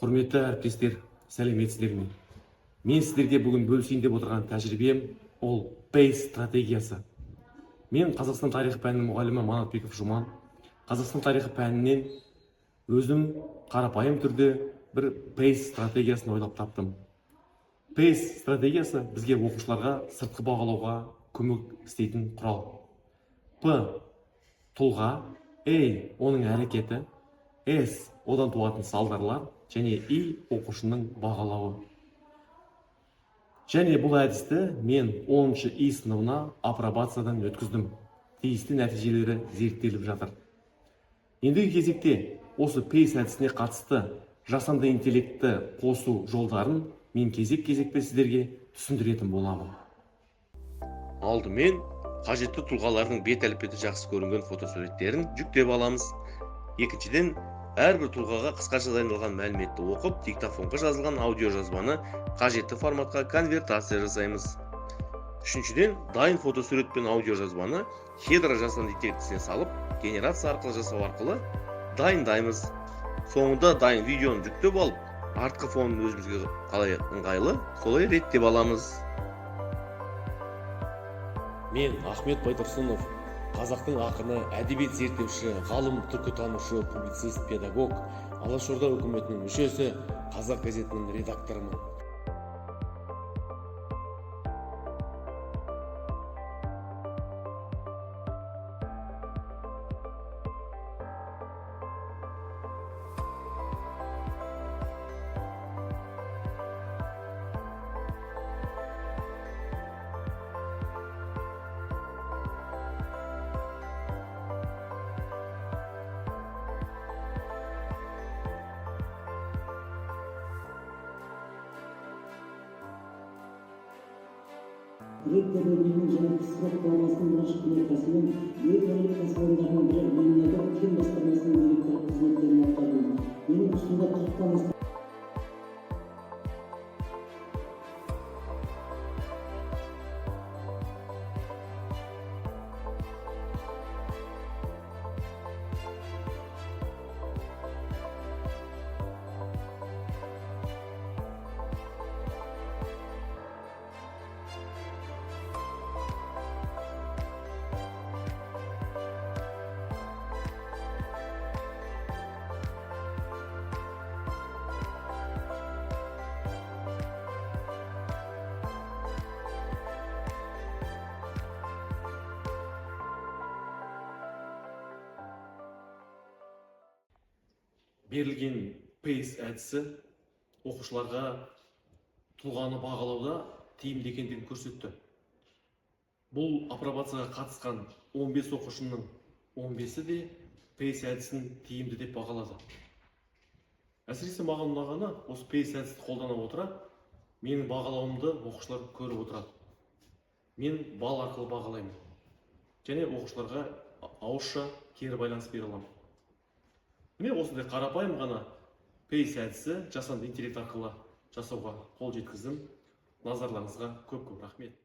Құрметті әріптестер, сәлеметсіздер ме? Мен сіздерге бүгін бөлісейін деп отырған тәжірибем ол PACE стратегиясы. Мен Қазақстан тарихы пәнінің мұғалімі Манатбеков Жұман. Қазақстан тарихы пәнінен өзім қарапайым түрде бір PACE стратегиясын ойлап таптым. PACE стратегиясы бізге оқушыларға сыртқы бағалауға көмек істейтін құрал. P тұлға, A оның әрекеті, S одан туатын салдарлар және I оқушының бағалауы. Және бұл әдісті мен 10-шы И сыныбына апробациядан өткіздім. Тиісті нәтижелері зерттеліп жатыр. Ендігі кезекте осы PACE әдісіне қатысты жасанды интеллектті қосу жолдарын мен кезек-кезекпен сіздерге түсіндіретін боламын. Алдымен қажетті тұлғалардың бет әлпеті жақсы көрінген фотосуреттерін жүктеп аламыз. Екіншіден, әрбір тұлғаға қысқаша дайындалған мәліметті оқып, диктофонға жазылған аудиожазбаны қажетті форматқа конвертация жасаймыз. Үшіншіден, дайын фотосурет пен аудиожазбаны Hedra жасанды интеллектісіне салып, генерация арқылы жасау арқылы дайындаймыз. Соңында дайын видеоны жүктеп алып, артқы фонын өзімізге қалай ыңғайлы, солай реттеп аламыз. Мен Ахмет Байтұрсынов, қазақтың ақыны, әдебиет зерттеуші, ғалым, түркітанушы, публицист, педагог, Алашорда үкіметінің мүшесі, Қазақ газетінің редакторымын. Ректоры менің және спорт қаласының бірінші клиникасының ең ірі кәсіпорындарының бірі Лениноград кен басқармасының директоры қызметтерін атқардым. Менің үстімде 40-тан астам Берілген PACE әдісі оқушыларға тұлғаны бағалауда тиімді екендігін көрсетті. Бұл апробацияға қатысқан 15 оқушының 15-і де PACE әдісін тиімді деп бағалады. Әсіресе маған ұнағаны, осы PACE әдісті қолдана отыра, менің бағалауымды оқушылар көріп отырады. Мен бал арқылы бағалаймын. Және оқушыларға ауызша кері байланыс бере аламын. Міне осындай қарапайым ғана PACE әдісі жасанды интеллект арқылы жасауға қол жеткіздім. Назарларыңызға көп рахмет.